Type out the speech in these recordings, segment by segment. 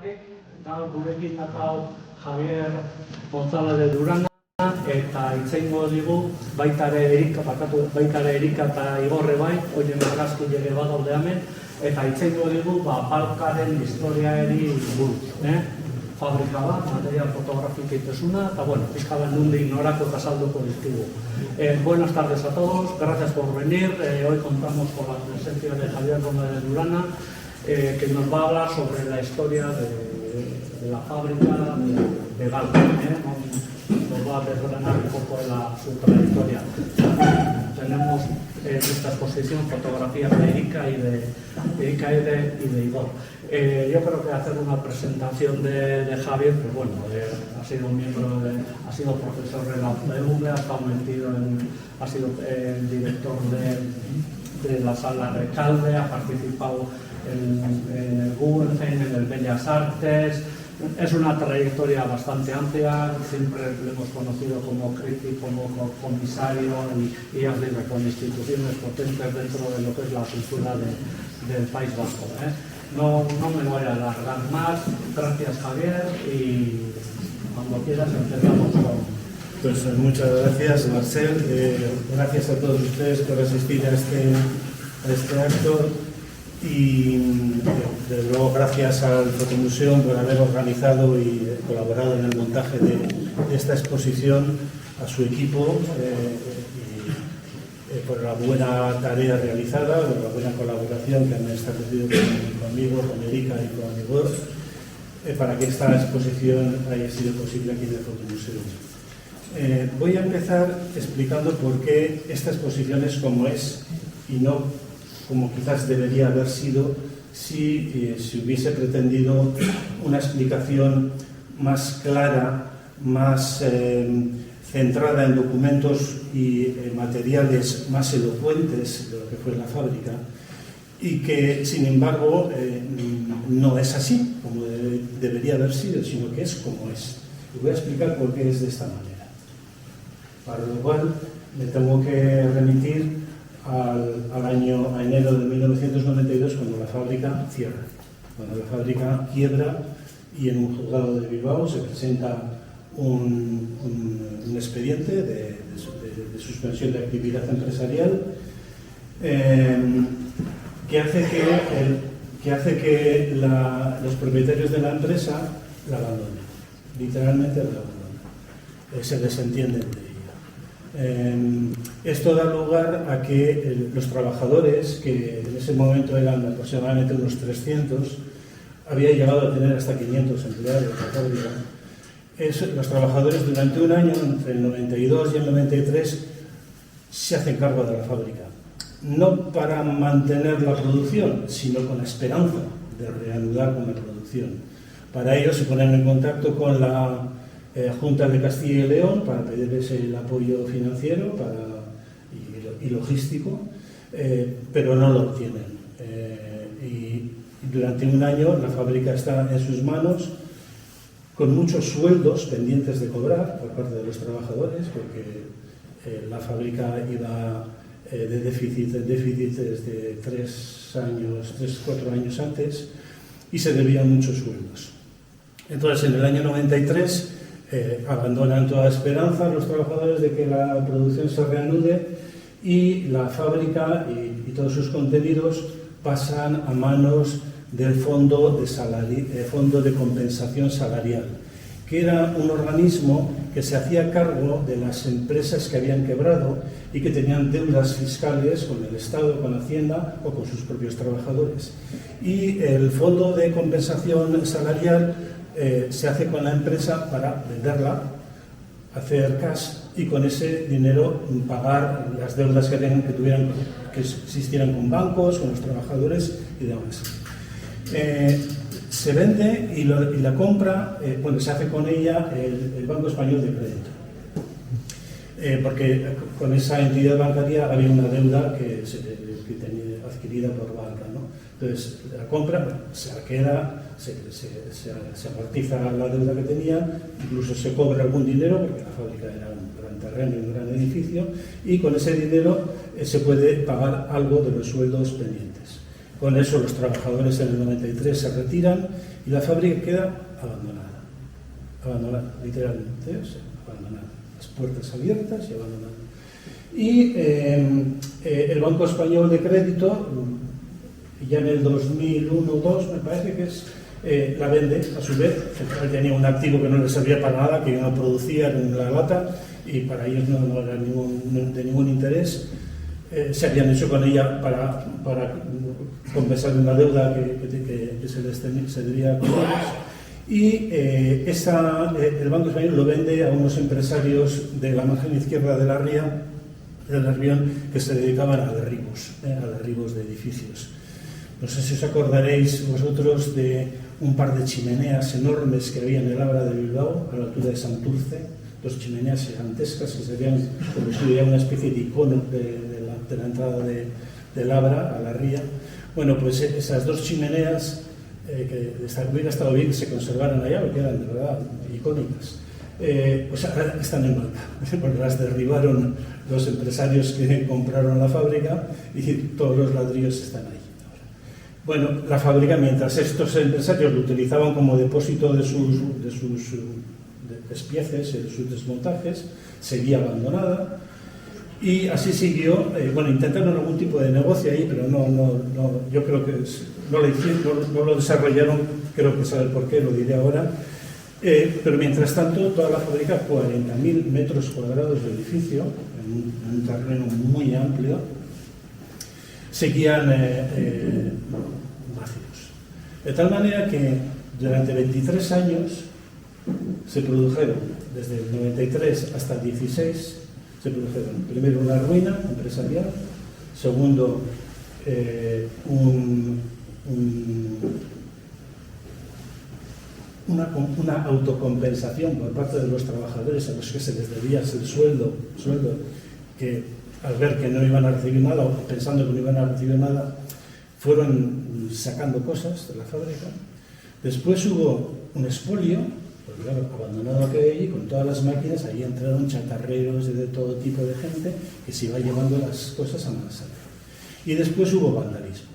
Gaur gurekin dakau Javier González de Durana eta itzaingo digu baita ere Erika eta Igorre bai, oien argazki ere badaude hemen, eta itzaingo digu Balkaren historiaeri buruz. Fabrika bat, material fotográfico itesuna, eta bueno, pizkala nundik norako eta salduko dizkigu. Buenas tardes a todos, gracias por venir. Hoy contamos con la presencia de Javier González de Durana, que nos va a hablar sobre la historia de la fábrica de Balca. Nos va a desgranar un poco su trayectoria. Tenemos en esta exposición fotografías de Erika y de Igor. Yo creo que hacer una presentación de Javier, pues bueno, ha sido ha sido profesor de la UV, ha sido director de la Sala Recalde, ha participado en el Guggenheim, en el Bellas Artes. Es una trayectoria bastante amplia, siempre lo hemos conocido como crítico, como comisario y ya os digo, con instituciones potentes dentro de lo que es la cultura del País Vasco. No me voy a alargar más. Gracias, Javier, y cuando quieras empezamos con... Pues muchas gracias, Marcel. Gracias a todos ustedes por asistir a este acto. Y desde luego gracias al Fotomuseo por haber organizado y colaborado en el montaje de esta exposición, a su equipo por la buena tarea realizada, por la buena colaboración que han establecido conmigo, con Erika y con Igor, para que esta exposición haya sido posible aquí en el Fotomuseo. Voy a empezar explicando por qué esta exposición es como es y no como quizás debería haber sido si se hubiese pretendido una explicación más clara, más centrada en documentos y materiales más elocuentes de lo que fue la fábrica, y que, sin embargo, no es así como debería haber sido, sino que es como es. Y voy a explicar por qué es de esta manera. Para lo cual me tengo que remitir a enero de 1992, cuando la fábrica cierra. Cuando la fábrica quiebra y en un juzgado de Bilbao se presenta un expediente de suspensión de actividad empresarial que hace que los propietarios de la empresa la abandonen. Literalmente la abandonan. Se desentienden de ella. Esto da lugar a que los trabajadores, que en ese momento eran aproximadamente unos 300, había llegado a tener hasta 500 empleados en la fábrica. Los trabajadores durante un año, entre el 92 y el 93, se hacen cargo de la fábrica. No para mantener la producción, sino con la esperanza de reanudar con la producción. Para ello se ponen en contacto con la Junta de Castilla y León para pedirles el apoyo financiero y logístico, pero no lo obtienen. Y durante un año la fábrica está en sus manos, con muchos sueldos pendientes de cobrar por parte de los trabajadores, porque la fábrica iba de déficit en déficit desde 4 años antes, y se debían muchos sueldos. Entonces, en el año 93 abandonan toda esperanza los trabajadores de que la producción se reanude, y la fábrica y todos sus contenidos pasan a manos del Fondo de Compensación Salarial, que era un organismo que se hacía cargo de las empresas que habían quebrado y que tenían deudas fiscales con el Estado, con Hacienda o con sus propios trabajadores. Y el Fondo de Compensación Salarial se hace con la empresa para venderla, hacer cash y con ese dinero pagar las deudas que existieran con bancos, con los trabajadores y demás. Se vende y la compra, se hace con ella el Banco Español de Crédito, porque con esa entidad bancaria había una deuda que tenía adquirida por banca, ¿no? Entonces la compra, se la queda, se amortiza la deuda que tenía, incluso se cobra algún dinero, porque la fábrica era un gran terreno y un gran edificio, y con ese dinero se puede pagar algo de los sueldos pendientes. Con eso los trabajadores en el 93 se retiran y la fábrica queda abandonada, literalmente, o sea, abandonada, las puertas abiertas y abandonada. Y el Banco Español de Crédito, ya en el 2001-2002, me parece que es, la vende a su vez. Tenía un activo que no les servía para nada, que no producían en la lata, y para ellos no era de ningún interés. Se habían hecho con ella para compensar una deuda que se debía a ellos. Y el Banco Español lo vende a unos empresarios de la margen izquierda de la ría, del Nervión, que se dedicaban a derribos de edificios. No sé si os acordaréis vosotros de un par de chimeneas enormes que había en el Abra de Bilbao, a la altura de Santurce, dos chimeneas gigantescas que serían como si hubiera una especie de icono de la entrada del Abra a la ría. Bueno, pues esas dos chimeneas, que hubiera estado bien que se conservaran allá, porque eran de verdad icónicas. Pues ahora están en banca, porque las derribaron los empresarios que compraron la fábrica y todos los ladrillos están ahí. Bueno, la fábrica, mientras estos empresarios lo utilizaban como depósito de sus despieces, de sus desmontajes, seguía abandonada y así siguió. Bueno, intentaron algún tipo de negocio ahí, pero yo creo que no lo hicieron, no lo desarrollaron, creo que sabe por qué, lo diré ahora. Pero mientras tanto, toda la fábrica, 40.000 metros cuadrados de edificio, en un terreno muy amplio, seguían vacíos. De tal manera que durante 23 años se produjeron, desde el 93 hasta el 16, se produjeron primero una ruina empresarial, segundo una autocompensación por parte de los trabajadores a los que se les debía el sueldo que al ver que no iban a recibir nada o pensando que no iban a recibir nada, fueron sacando cosas de la fábrica. Después hubo un expolio, porque claro, abandonado aquello, con todas las máquinas, ahí entraron chatarreros de todo tipo de gente que se iba llevando las cosas a mansalva. Y después hubo vandalismo.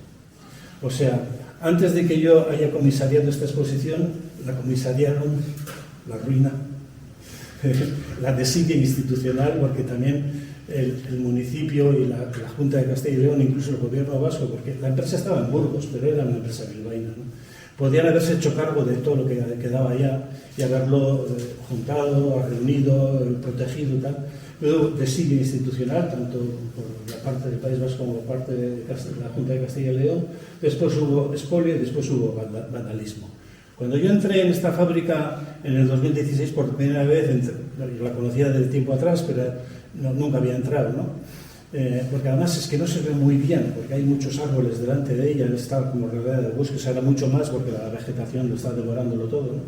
O sea, antes de que yo haya comisariado esta exposición, la comisariaron la ruina, la desidia institucional, porque también el municipio y la Junta de Castilla y León, incluso el gobierno vasco, porque la empresa estaba en Burgos, pero era una empresa bilbaína, ¿no? Podían haberse hecho cargo de todo lo que quedaba allá y haberlo juntado, reunido, protegido y tal. Luego desidia institucional, tanto por la parte del País Vasco como por parte de la Junta de Castilla y León. Después hubo expolio y después hubo vandalismo. Cuando yo entré en esta fábrica en el 2016 por primera vez, yo la conocía desde tiempo atrás, pero nunca había entrado, ¿no? Porque además es que no se ve muy bien, porque hay muchos árboles delante de ella, está como rodeada de bosques, ahora mucho más porque la vegetación lo está devorándolo todo, ¿no?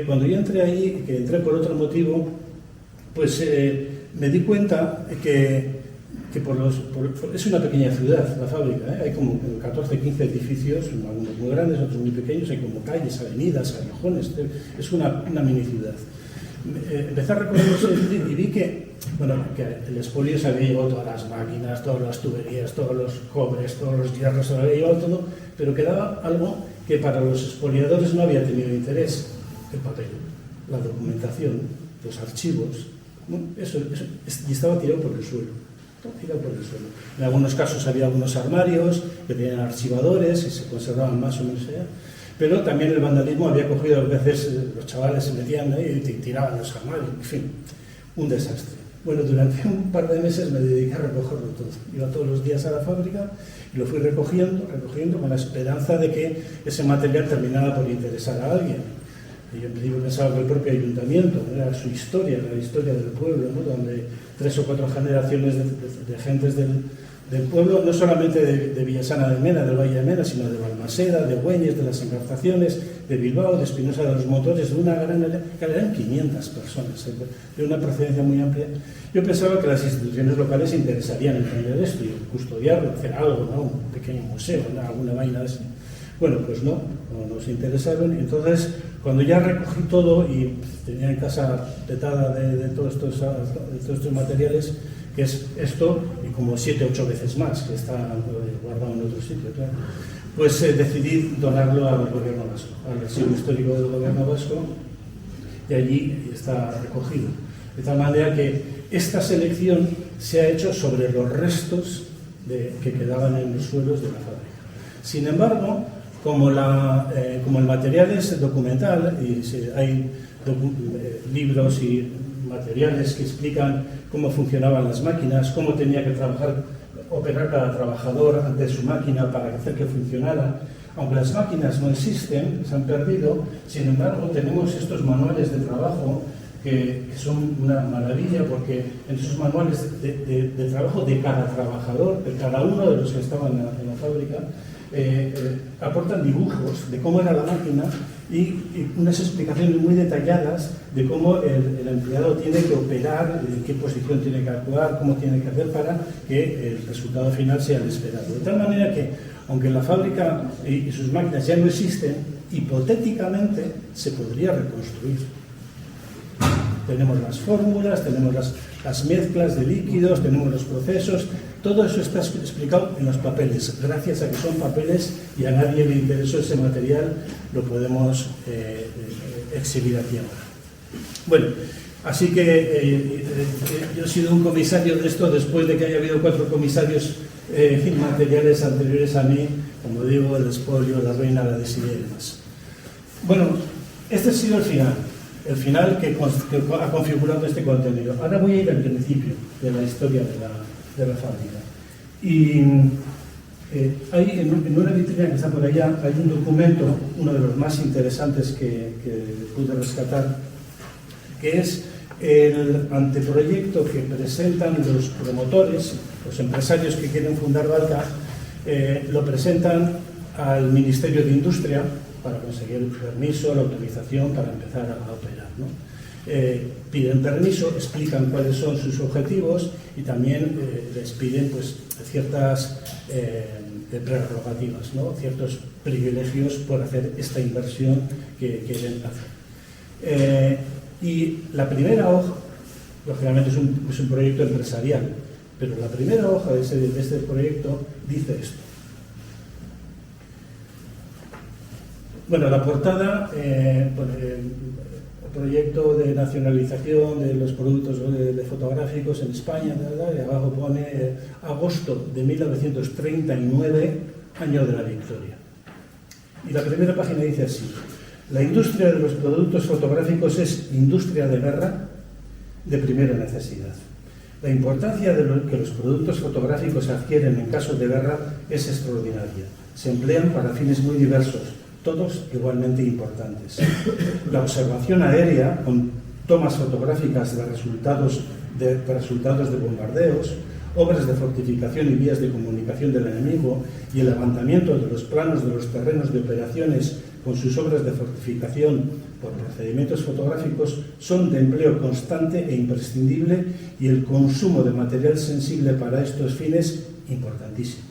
Cuando yo entré ahí, que entré por otro motivo, pues me di cuenta que es una pequeña ciudad la fábrica, ¿eh? Hay como 14, 15 edificios, algunos muy grandes, otros muy pequeños, hay como calles, avenidas, callejones, es una mini ciudad. Empecé a recorrer los edificios y vi que el expolio se había llevado todas las máquinas, todas las tuberías, todos los cobres, todos los hierros, se lo había llevado todo, pero quedaba algo que para los expoliadores no había tenido interés: el papel, la documentación, los archivos, eso, y estaba tirado por el suelo. En algunos casos había algunos armarios que tenían archivadores y se conservaban más o menos allá. Pero también el vandalismo había cogido, a veces los chavales se metían ahí y tiraban los armarios, en fin, un desastre. Bueno, durante un par de meses me dediqué a recogerlo todo. Iba todos los días a la fábrica y lo fui recogiendo con la esperanza de que ese material terminara por interesar a alguien. Y yo en principio pensaba que el propio ayuntamiento, era su historia, la historia del pueblo, ¿no? Donde 3 o 4 generaciones de gentes del pueblo, no solamente de Villasana de Mena, del Valle de Mena, sino de Balmaseda, de Güeñes, de las Encartaciones, de Bilbao, de Espinosa de los Motores, de una gran área, que eran 500 personas, de una procedencia muy amplia. Yo pensaba que las instituciones locales se interesarían en entender esto y custodiarlo, hacer algo, ¿no? Un pequeño museo, ¿no? Alguna vaina así. Bueno, pues no se interesaron, y entonces cuando ya recogí todo y tenía en casa petada de todos estos materiales, que es esto y como 7 o 8 veces más, que está guardado en otro sitio, claro. Pues decidí donarlo al gobierno vasco, al archivo histórico del gobierno vasco, y allí está recogido. De tal manera que esta selección se ha hecho sobre los restos que quedaban en los suelos de la fábrica. Sin embargo, como el material es documental, y hay libros y materiales que explican cómo funcionaban las máquinas, cómo tenía que operar cada trabajador ante su máquina para hacer que funcionara. Aunque las máquinas no existen, se han perdido, sin embargo tenemos estos manuales de trabajo que son una maravilla, porque en esos manuales de trabajo de cada trabajador, de cada uno de los que estaban en la fábrica, aportan dibujos de cómo era la máquina y unas explicaciones muy detalladas de cómo el empleado tiene que operar, en qué posición tiene que actuar, cómo tiene que hacer para que el resultado final sea el esperado. De tal manera que, aunque la fábrica y sus máquinas ya no existen, hipotéticamente se podría reconstruir. Tenemos las fórmulas, tenemos las mezclas de líquidos, tenemos los procesos, todo eso está explicado en los papeles. Gracias a que son papeles y a nadie le interesó ese material, lo podemos exhibir aquí ahora. Bueno, así que yo he sido un comisario de esto después de que haya habido 4 comisarios materiales anteriores a mí, como digo, el expolio, la reina, la desidia y demás. Bueno, este ha sido el final que ha configurado este contenido. Ahora voy a ir al principio de la historia de la fábrica. Y hay en una vitrina que está por allá, hay un documento, uno de los más interesantes que pude rescatar, que es el anteproyecto que presentan los promotores, los empresarios que quieren fundar Valca, lo presentan al Ministerio de Industria para conseguir el permiso, la autorización para empezar a operar, ¿no? Piden permiso, explican cuáles son sus objetivos y también les piden pues, ciertas prerrogativas, ¿no? Ciertos privilegios por hacer esta inversión que quieren hacer. Y la primera hoja, lógicamente es un proyecto empresarial, pero la primera hoja de este proyecto dice esto. Bueno, la portada, el proyecto de nacionalización de los productos fotográficos en España, y abajo pone agosto de 1939, año de la victoria. Y la primera página dice así: la industria de los productos fotográficos es industria de guerra de primera necesidad. La importancia que los productos fotográficos adquieren en caso de guerra es extraordinaria. Se emplean para fines muy diversos, todos igualmente importantes. La observación aérea, con tomas fotográficas de resultados de bombardeos, obras de fortificación y vías de comunicación del enemigo y el levantamiento de los planos de los terrenos de operaciones con sus obras de fortificación por procedimientos fotográficos son de empleo constante e imprescindible, y el consumo de material sensible para estos fines importantísimo.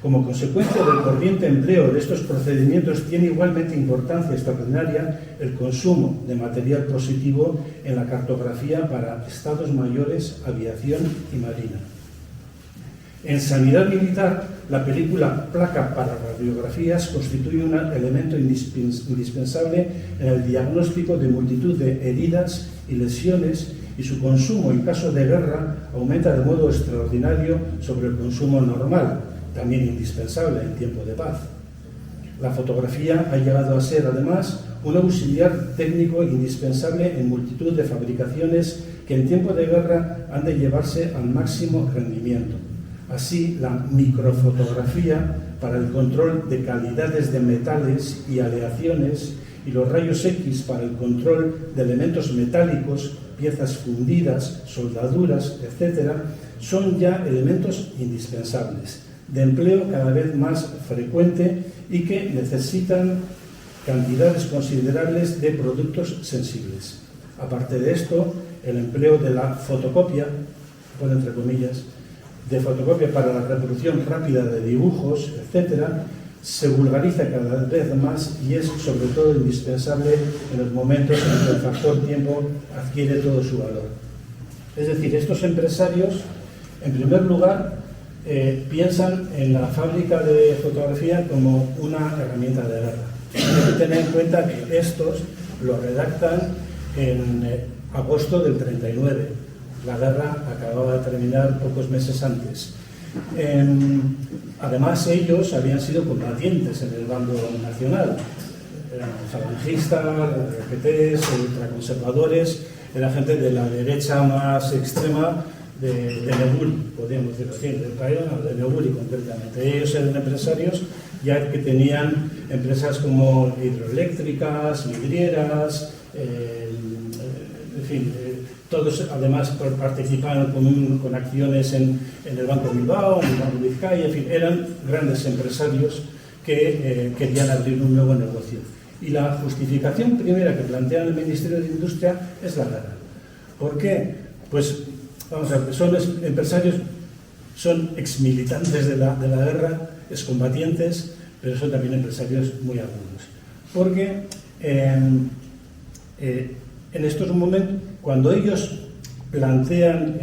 Como consecuencia del corriente empleo de estos procedimientos, tiene igualmente importancia extraordinaria el consumo de material positivo en la cartografía para estados mayores, aviación y marina. En sanidad militar, la película placa para radiografías constituye un elemento indispensable en el diagnóstico de multitud de heridas y lesiones, y su consumo en caso de guerra aumenta de modo extraordinario sobre el consumo normal, también indispensable en tiempo de paz. La fotografía ha llegado a ser, además, un auxiliar técnico indispensable en multitud de fabricaciones que en tiempo de guerra han de llevarse al máximo rendimiento. Así, la microfotografía para el control de calidades de metales y aleaciones, y los rayos X para el control de elementos metálicos, piezas fundidas, soldaduras, etc., son ya elementos indispensables, de empleo cada vez más frecuente y que necesitan cantidades considerables de productos sensibles. Aparte de esto, el empleo de la fotocopia, pone entre comillas, de fotocopia para la reproducción rápida de dibujos, etc., se vulgariza cada vez más y es sobre todo indispensable en los momentos en que el factor tiempo adquiere todo su valor. Es decir, estos empresarios, en primer lugar, piensan en la fábrica de fotografía como una herramienta de guerra. Hay que tener en cuenta que estos lo redactan en agosto del 39. La guerra acababa de terminar pocos meses antes. Además, ellos habían sido combatientes en el bando nacional. Eran falangistas, RPTs, ultraconservadores, era gente de la derecha más extrema de Neguri, podríamos decirlo así, de Neguri concretamente. Ellos eran empresarios ya que tenían empresas como hidroeléctricas, vidrieras, en fin, todos además participaban con acciones en el Banco Bilbao, en el Banco Vizcaya, en fin, eran grandes empresarios que querían abrir un nuevo negocio. Y la justificación primera que plantea el Ministerio de Industria es la guerra. ¿Por qué? Pues, vamos a ver, son empresarios, son exmilitantes de la guerra, excombatientes, pero son también empresarios muy agudos. Porque en estos momentos, cuando ellos plantean,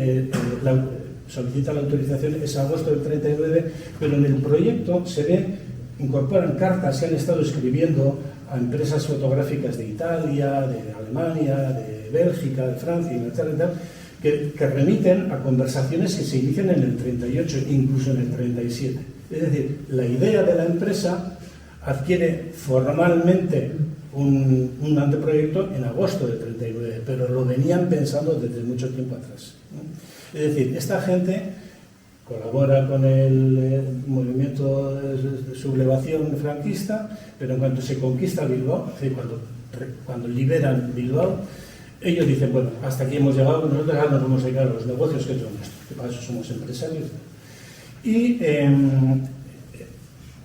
solicitan la autorización, es agosto del 39, pero en el proyecto se ve, incorporan cartas que han estado escribiendo a empresas fotográficas de Italia, de Alemania, de Bélgica, de Francia, Inglaterra, que remiten a conversaciones que se inician en el 38, incluso en el 37. Es decir, la idea de la empresa adquiere formalmente un anteproyecto en agosto del 39, pero lo venían pensando desde mucho tiempo atrás, ¿no? Es decir, esta gente colabora con el movimiento de sublevación franquista, pero en cuanto se conquista Bilbao, es decir, cuando liberan Bilbao, ellos dicen, bueno, hasta aquí hemos llegado, nosotros ahora nos vamos a dedicar a los negocios, que es lo nuestro, que para eso somos empresarios. Y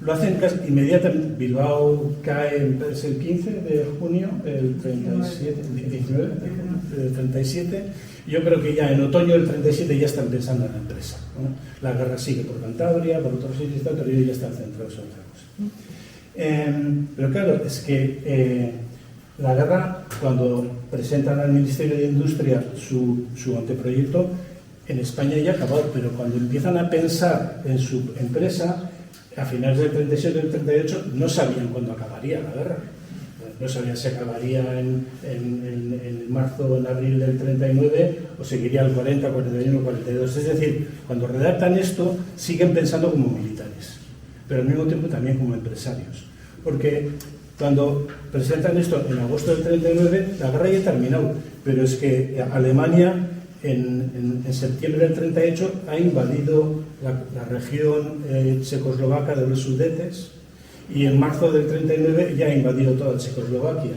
lo hacen casi inmediatamente. Bilbao cae es el 15 de junio del 37, 19, del 37. Yo creo que ya en otoño del 37 ya están pensando en la empresa, ¿no? La guerra sigue por Cantabria, por otros sitios, pero ellos ya están centrados en otra cosa. Pero claro, es que la guerra, cuando presentan al Ministerio de Industria su anteproyecto, en España ya ha acabado, pero cuando empiezan a pensar en su empresa, a finales del 37 y del 38, no sabían cuándo acabaría la guerra. No sabían si acabaría en marzo o en abril del 39 o seguiría el 40, 41, 42. Es decir, cuando redactan esto, siguen pensando como militares, pero al mismo tiempo también como empresarios. Porque cuando presentan esto en agosto del 39, la guerra ya ha terminado, pero es que Alemania en septiembre del 38 ha invadido la región checoslovaca de los Sudetes, y en marzo del 39 ya ha invadido toda Checoslovaquia.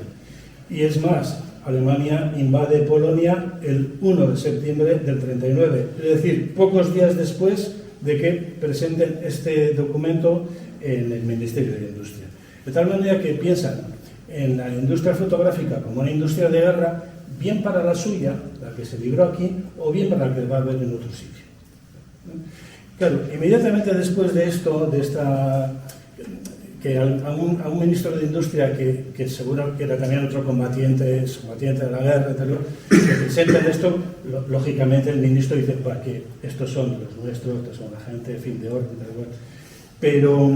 Y es más, Alemania invade Polonia el 1 de septiembre del 39, es decir, pocos días después de que presenten este documento en el Ministerio de Industria. De tal manera que piensan en la industria fotográfica como una industria de guerra, bien para la suya, la que se libró aquí, o bien para la que va a haber en otro sitio. Claro, inmediatamente después de esto, que a un ministro de Industria que seguro que era también otro combatiente de la guerra, que presenten esto, lógicamente el ministro dice, para que estos son los nuestros, estos son la gente, fin de orden, tal. Pero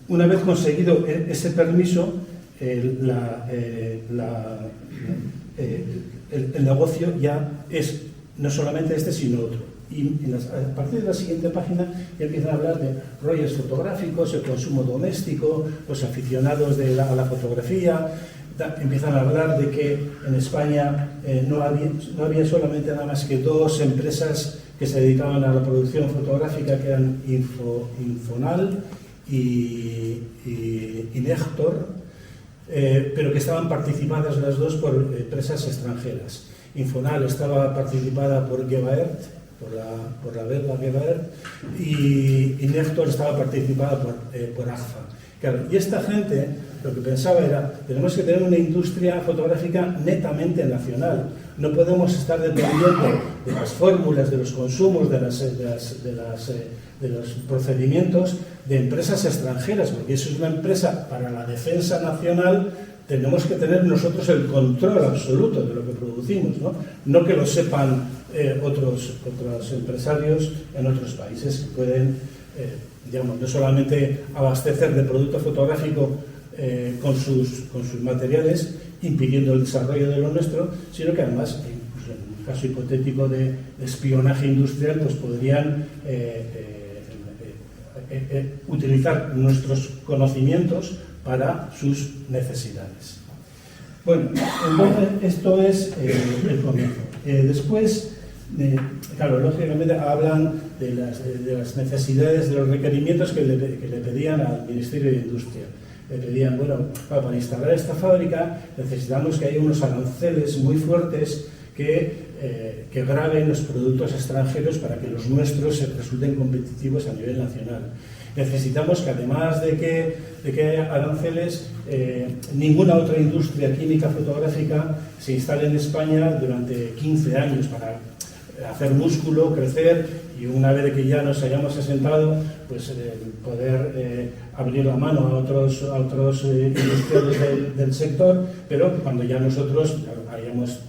una vez conseguido ese permiso, el negocio ya es no solamente este, sino otro. Y a partir de la siguiente página ya empiezan a hablar de rollos fotográficos, el consumo doméstico, los aficionados a la fotografía. Empiezan a hablar de que en España no había solamente nada más que dos empresas que se dedicaban a la producción fotográfica, que eran Infonal y Nector, pero que estaban participadas las dos por empresas extranjeras. Infonal estaba participada por Gevaert, por la belga Gevaert, y Nector estaba participada por Agfa. Claro, y esta gente lo que pensaba era, tenemos que tener una industria fotográfica netamente nacional. No podemos estar dependiendo de las fórmulas, de los consumos, de los procedimientos de empresas extranjeras, porque eso es una empresa para la defensa nacional, tenemos que tener nosotros el control absoluto de lo que producimos, no que lo sepan otros empresarios en otros países que pueden, digamos, no solamente abastecer de producto fotográfico con sus materiales, impidiendo el desarrollo de lo nuestro, sino que además, incluso en un caso hipotético de espionaje industrial, pues podrían utilizar nuestros conocimientos para sus necesidades. Bueno, entonces esto es el comienzo. Después, claro, lógicamente hablan de las necesidades, de los requerimientos que le pedían al Ministerio de Industria. Le pedían, bueno, para instalar esta fábrica necesitamos que haya unos aranceles muy fuertes que graven los productos extranjeros para que los nuestros resulten competitivos a nivel nacional. Necesitamos que, además de que haya aranceles, ninguna otra industria química fotográfica se instale en España durante 15 años para hacer músculo, crecer, y una vez que ya nos hayamos asentado, pues poder abrir la mano a otros industriales del sector, pero cuando ya nosotros hayamos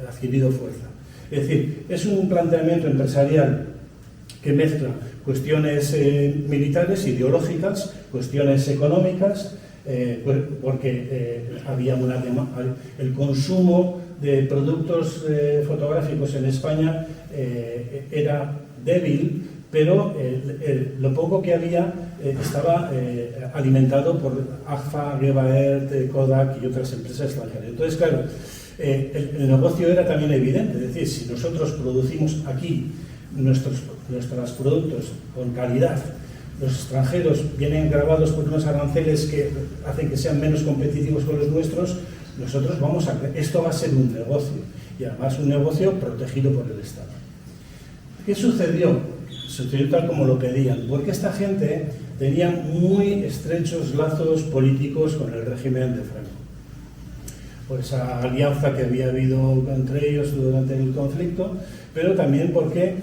adquirido fuerza. Es decir, es un planteamiento empresarial que mezcla cuestiones militares, ideológicas, cuestiones económicas, porque había el consumo de productos fotográficos en España era débil, pero lo poco que había estaba alimentado por Agfa, Gevaert, Kodak y otras empresas extranjeras. Entonces, claro, el negocio era también evidente, es decir, si nosotros producimos aquí nuestros productos con calidad, los extranjeros vienen grabados por unos aranceles que hacen que sean menos competitivos con los nuestros, nosotros esto va a ser un negocio, y además un negocio protegido por el Estado. ¿Qué sucedió? Sucedió tal como lo pedían, porque esta gente tenía muy estrechos lazos políticos con el régimen de Franco, por esa alianza que había habido entre ellos durante el conflicto, pero también porque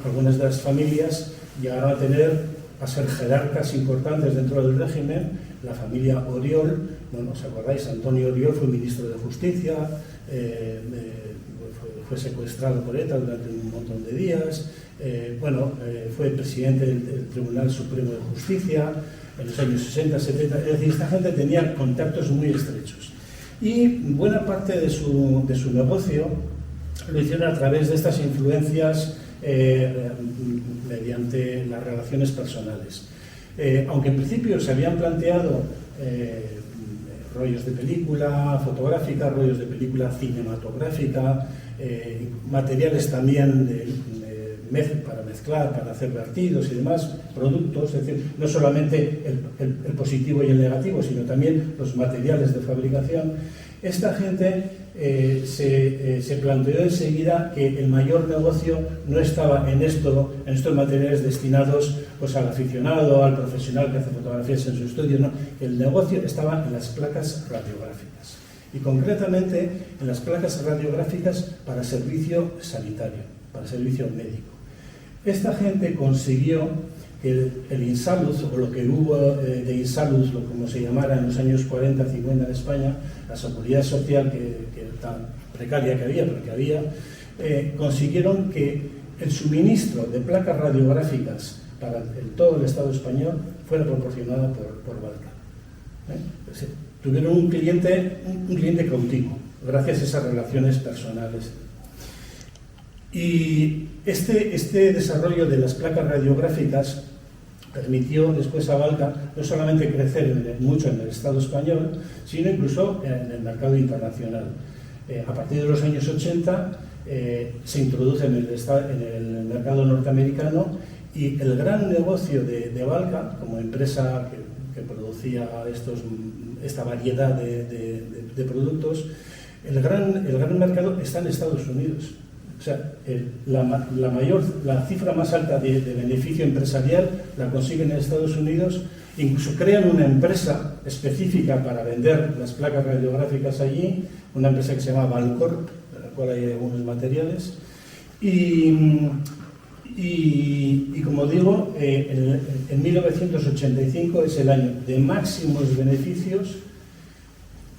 algunas de las familias llegaron a ser jerarcas importantes dentro del régimen. La familia Oriol, ¿no os acordáis? Antonio Oriol fue ministro de Justicia, fue secuestrado por ETA durante un montón de días, fue presidente del Tribunal Supremo de Justicia en los años 60, 70, es decir, esta gente tenía contactos muy estrechos. Y buena parte de su negocio lo hicieron a través de estas influencias mediante las relaciones personales. Aunque en principio se habían planteado rollos de película fotográfica, rollos de película cinematográfica, materiales también para mezclar, para hacer vertidos y demás, productos, es decir, no solamente el positivo y el negativo, sino también los materiales de fabricación. Esta gente se planteó enseguida que el mayor negocio no estaba en estos materiales destinados pues, al aficionado, al profesional que hace fotografías en su estudio, no. El negocio estaba en las placas radiográficas, y concretamente en las placas radiográficas para servicio sanitario, para servicio médico. Esta gente consiguió que el Insalud, o lo que hubo de Insalud, como se llamara en los años 40, 50 en España, la seguridad social que tan precaria que había, pero que había, consiguieron que el suministro de placas radiográficas para todo el Estado español fuera proporcionado por Balca. Tuvieron un cliente cautivo, gracias a esas relaciones personales. Y este desarrollo de las placas radiográficas permitió después a Balca no solamente crecer mucho en el Estado español, sino incluso en el mercado internacional. A partir de los años 80 se introduce en el mercado norteamericano, y el gran negocio de Balca, como empresa que producía esta variedad de productos, el gran mercado está en Estados Unidos. O sea, la cifra más alta de beneficio empresarial la consiguen en Estados Unidos. Incluso crean una empresa específica para vender las placas radiográficas allí, una empresa que se llama Valcorp, de la cual hay algunos materiales. Y Y como digo, en 1985 es el año de máximos beneficios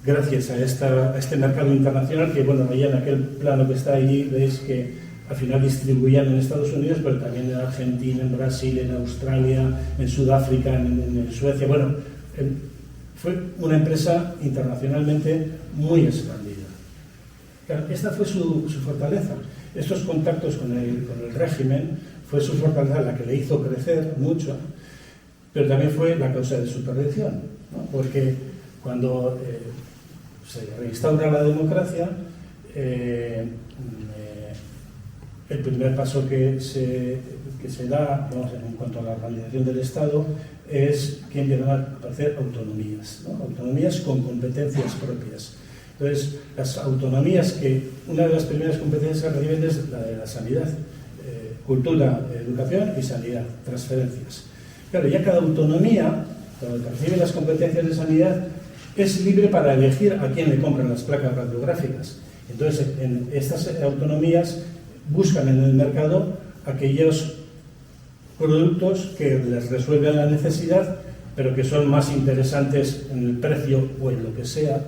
gracias a este mercado internacional que, bueno, allá en aquel plano que está ahí, veis que al final distribuían en Estados Unidos, pero también en Argentina, en Brasil, en Australia, en Sudáfrica, en Suecia. Bueno, fue una empresa internacionalmente muy expandida. Claro, esta fue su fortaleza. Estos contactos con el régimen fue su fortaleza la que le hizo crecer mucho, pero también fue la causa de su perdición, ¿no? Porque cuando se reinstaura la democracia, el primer paso que se da, vamos, en cuanto a la organización del Estado, es que empiezan a aparecer autonomías, ¿no? Autonomías con competencias propias. Entonces, las autonomías una de las primeras competencias que reciben es la de la sanidad, cultura, educación y sanidad, transferencias. Claro, ya cada autonomía, cuando recibe las competencias de sanidad, es libre para elegir a quién le compran las placas radiográficas. Entonces, en estas autonomías buscan en el mercado aquellos productos que les resuelven la necesidad, pero que son más interesantes en el precio o en lo que sea,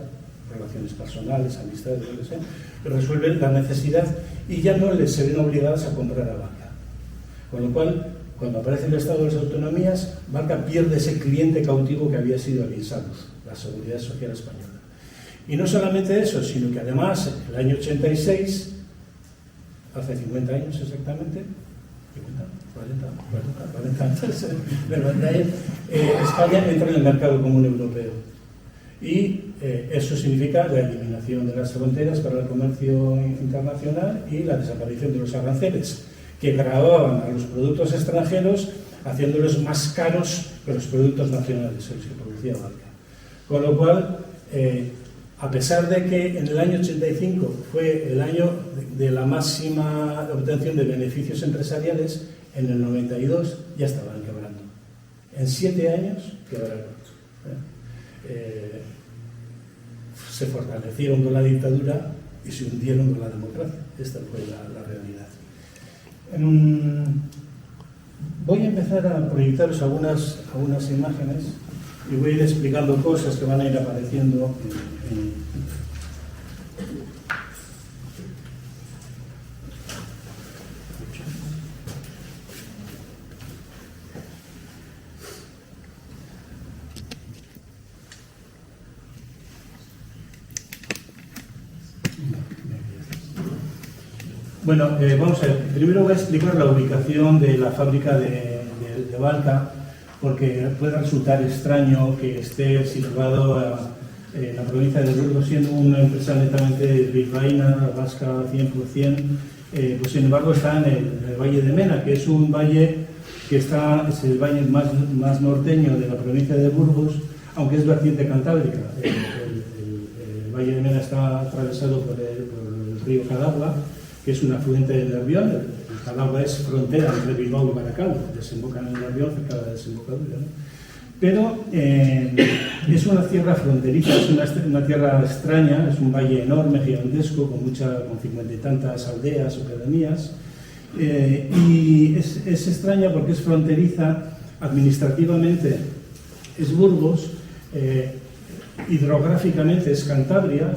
relaciones personales, amistades, lo que sea, que resuelven la necesidad y ya no les se ven obligadas a comprar a banca. Con lo cual, cuando aparece el Estado de las autonomías, banca pierde ese cliente cautivo que había sido el INSALUZ, la Seguridad Social Española. Y no solamente eso, sino que además, en el año 86, hace 50 años exactamente, 40 años, España entra en el mercado común europeo. Y eso significa la eliminación de las fronteras para el comercio internacional y la desaparición de los aranceles, que gravaban a los productos extranjeros haciéndolos más caros que los productos nacionales, los que producía banca. Con lo cual, a pesar de que en el año 85 fue el año de la máxima obtención de beneficios empresariales, en el 92 ya estaban quebrando. En 7 años quebraron. Se fortalecieron con la dictadura y se hundieron con la democracia. Esta fue la realidad. Voy a empezar a proyectaros algunas imágenes y voy a ir explicando cosas que van a ir apareciendo Bueno, vamos a ver. Primero voy a explicar la ubicación de la fábrica de Balca, porque puede resultar extraño que esté situado en la provincia de Burgos, siendo una empresa netamente bilbaína, vasca 100%, pues sin embargo está en el Valle de Mena, que es un valle que es el valle más norteño de la provincia de Burgos, aunque es vertiente cantábrica. El Valle de Mena está atravesado por el río Cadagua, que es un afluente del Nervión. El Cadagua es frontera entre Bilbao y Baracaldo, desembocan en el Nervión cerca de la desembocadura, ¿no? Pero es una tierra fronteriza, es una tierra extraña, es un valle enorme, gigantesco, con 50 y tantas aldeas o pedanías, y es extraña porque es fronteriza, administrativamente es Burgos, hidrográficamente es Cantabria,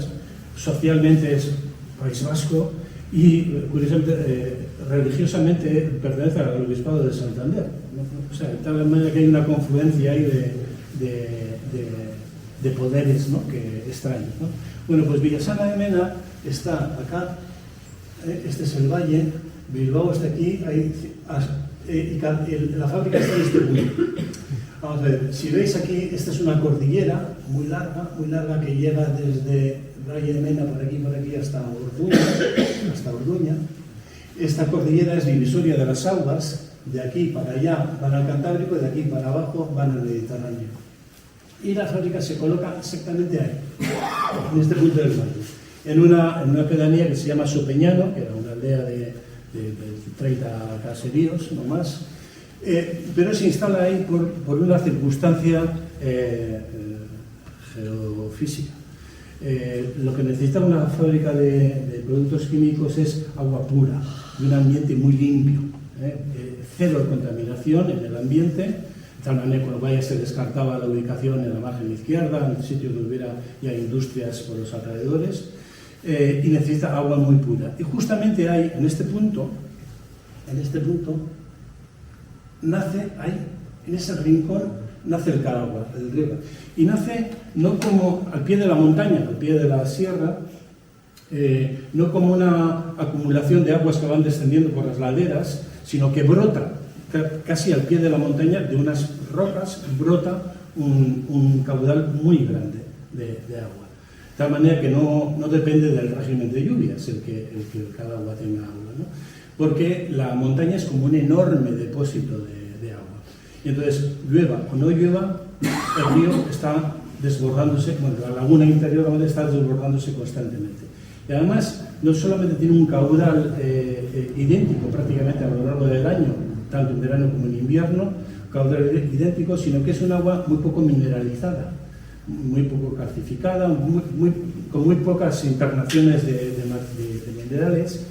socialmente es País Vasco, y curiosamente, religiosamente pertenece al obispado de Santander. O sea, de tal manera que hay una confluencia ahí de poderes, ¿no?, que extraños, ¿no? Bueno, pues Villasana de Mena está acá, este es el valle, Bilbao está aquí, y la fábrica está en este punto. Vamos a ver, si veis aquí, esta es una cordillera muy larga que llega desde el Valle de Mena por aquí hasta Orduña. Esta cordillera es divisoria de las aguas, de aquí para allá van al Cantábrico, de aquí para abajo van al Mediterráneo. Y la fábrica se coloca exactamente ahí, en este punto del valle, en una pedanía que se llama Sopeñano, que era una aldea de 30 caseríos, no más, pero se instala ahí por una circunstancia geofísica. Lo que necesita una fábrica de productos químicos es agua pura, de un ambiente muy limpio. cero contaminación en el ambiente, de tal manera que cuando se descartaba la ubicación en la margen izquierda, en el sitio donde hubiera ya industrias por los alrededores, y necesita agua muy pura. Y justamente ahí, en este punto, nace ahí, en ese rincón, nace el Cadagua, el río. Y nace no como al pie de la montaña, al pie de la sierra, no como una acumulación de aguas que van descendiendo por las laderas, sino que brota casi al pie de la montaña, de unas rocas, brota un caudal muy grande de agua. De tal manera que no depende del régimen de lluvias el que el Cadagua tenga agua, ¿no? Porque la montaña es como un enorme depósito de agua. Y entonces, llueva o no llueva, el río está desbordándose, bueno, la laguna interior está desbordándose constantemente. Y además, no solamente tiene un caudal idéntico prácticamente a lo largo del año, tanto en verano como en invierno, caudal idéntico, sino que es un agua muy poco mineralizada, muy poco calcificada, con muy pocas impregnaciones de minerales.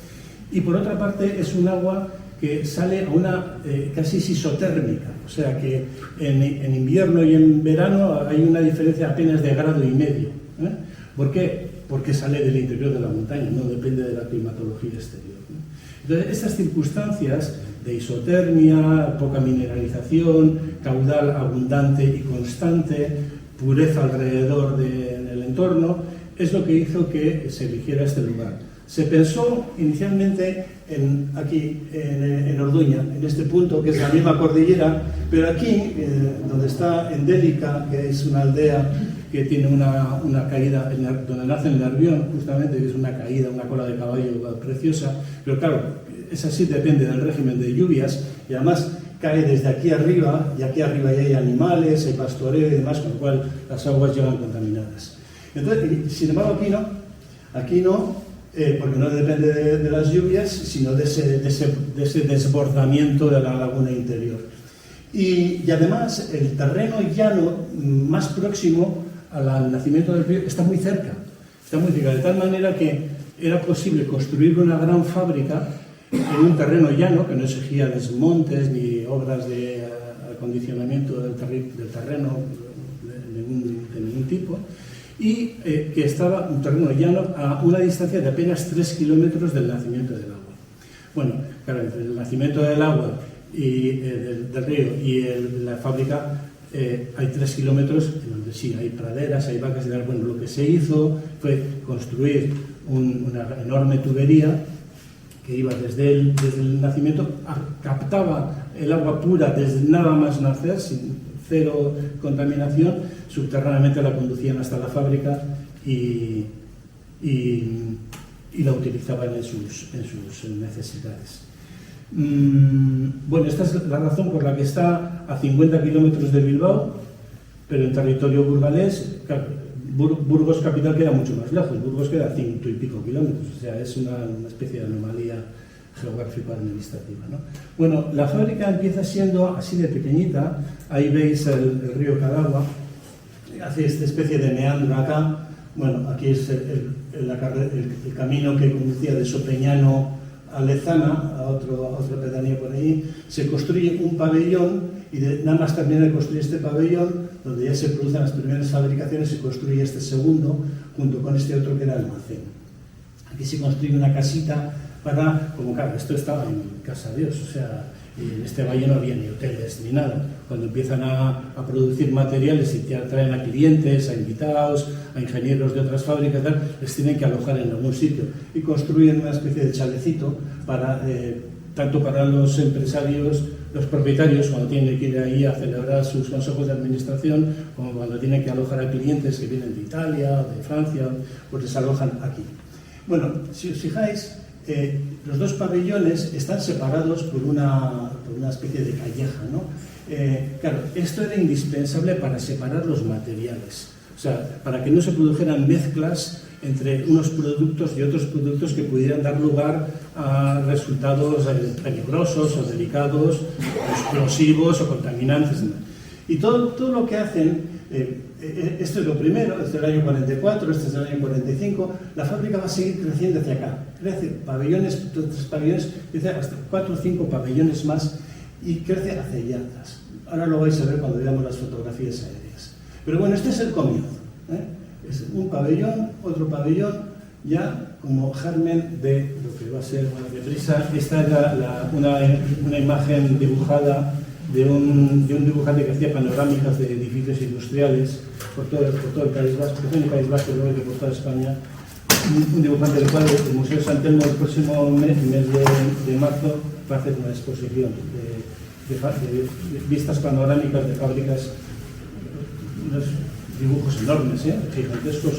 Y por otra parte, es un agua que sale a una casi isotérmica, o sea que en invierno y en verano hay una diferencia apenas de 1,5 grados. ¿Por qué? Porque sale del interior de la montaña, no depende de la climatología exterior, ¿no? Entonces, estas circunstancias de isotermia, poca mineralización, caudal abundante y constante, pureza alrededor del entorno, es lo que hizo que se eligiera este lugar. Se pensó inicialmente aquí, en Orduña, en este punto, que es la misma cordillera, pero aquí, donde está Endélica, que es una aldea que tiene una caída, donde nace el Nervión, justamente, que es una caída, una cola de caballo preciosa, pero claro, es así, depende del régimen de lluvias, y además cae desde aquí arriba, y aquí arriba ya hay animales, hay pastoreo y demás, con lo cual las aguas llegan contaminadas. Entonces, sin embargo, aquí no, porque no depende de las lluvias, sino de ese desbordamiento de la laguna interior. Y además, el terreno llano más próximo al nacimiento del río está muy cerca, de tal manera que era posible construir una gran fábrica en un terreno llano, que no exigía desmontes ni obras de acondicionamiento del terreno de ningún tipo, y que estaba un terreno llano a una distancia de apenas 3 kilómetros del nacimiento del agua. Bueno, claro, entre el nacimiento del agua y del río y la fábrica hay 3 kilómetros en donde sí, hay praderas, hay vacas y tal. Bueno, lo que se hizo fue construir una enorme tubería que iba desde el nacimiento, captaba el agua pura desde nada más nacer, sin cero contaminación, subterráneamente la conducían hasta la fábrica y la utilizaban en sus necesidades. Bueno, esta es la razón por la que está a 50 kilómetros de Bilbao, pero en territorio burgalés. Burgos capital queda mucho más lejos, Burgos queda a 100 y pico kilómetros, o sea, es una especie de anomalía geográfico-administrativa, ¿no? Bueno, la fábrica empieza siendo así de pequeñita, ahí veis el río Cadagua, hace esta especie de meandro acá. Bueno, aquí es el camino que conducía de Sopeñano a Lezana, a otra pedanía por ahí. Se construye un pabellón y nada más termina de construir este pabellón, donde ya se producen las primeras fabricaciones, se construye este segundo, junto con este otro que era el almacén. Aquí se construye una casita para, como claro, esto estaba en Casa Dios, o sea, en este valle no había ni hoteles ni nada. Cuando empiezan a producir materiales y traen a clientes, a invitados, a ingenieros de otras fábricas, les tienen que alojar en algún sitio y construyen una especie de chalecito tanto para los empresarios, los propietarios, cuando tienen que ir ahí a celebrar sus consejos de administración, como cuando tienen que alojar a clientes que vienen de Italia, de Francia, pues les alojan aquí. Bueno, si os fijáis, los dos pabellones están separados por una especie de calleja, ¿no? Claro, esto era indispensable para separar los materiales, o sea, para que no se produjeran mezclas entre unos productos y otros productos que pudieran dar lugar a resultados peligrosos o delicados, explosivos o contaminantes. Y todo lo que hacen Esto es lo primero, este es el año 44, este es el año 45. La fábrica va a seguir creciendo hacia acá. Crece pabellones, 3 pabellones, crece hasta 4 o 5 pabellones más y crece hacia allá atrás. Ahora lo vais a ver cuando veamos las fotografías aéreas. Pero bueno, este es el comienzo. Es un pabellón, otro pabellón, ya como germen de lo que va a ser deprisa. Esta es una imagen dibujada de un dibujante que hacía panorámicas de edificios industriales por todo el País Vasco, por todo el País Vasco, luego que por toda España. Un dibujante del cual el Museo de San Telmo el próximo mes de marzo va a hacer una exposición de vistas panorámicas de fábricas, unos dibujos enormes, gigantescos,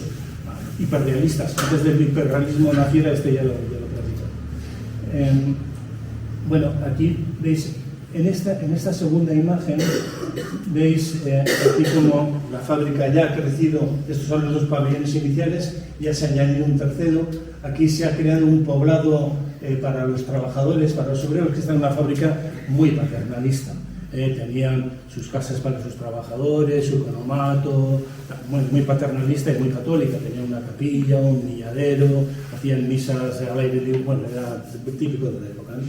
hiperrealistas. Antes del hiperrealismo naciera, este ya lo practica. Bueno, aquí veis, en esta segunda imagen, veis aquí como la fábrica ya ha crecido. Estos son los 2 pabellones iniciales, ya se ha añadido un tercero. Aquí se ha creado un poblado para los trabajadores, para los obreros, que está en una fábrica muy paternalista. Tenían sus casas para sus trabajadores, su economato, muy paternalista y muy católica. Tenían una capilla, un milladero, hacían misas al aire libre. Bueno, era típico de la época, ¿no?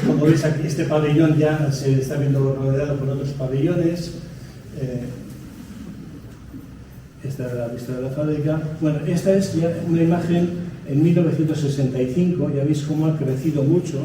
Como veis aquí, este pabellón ya se está viendo rodeado por otros pabellones. Esta es la vista de la fábrica. Bueno, esta es ya una imagen en 1965. Ya veis cómo ha crecido mucho.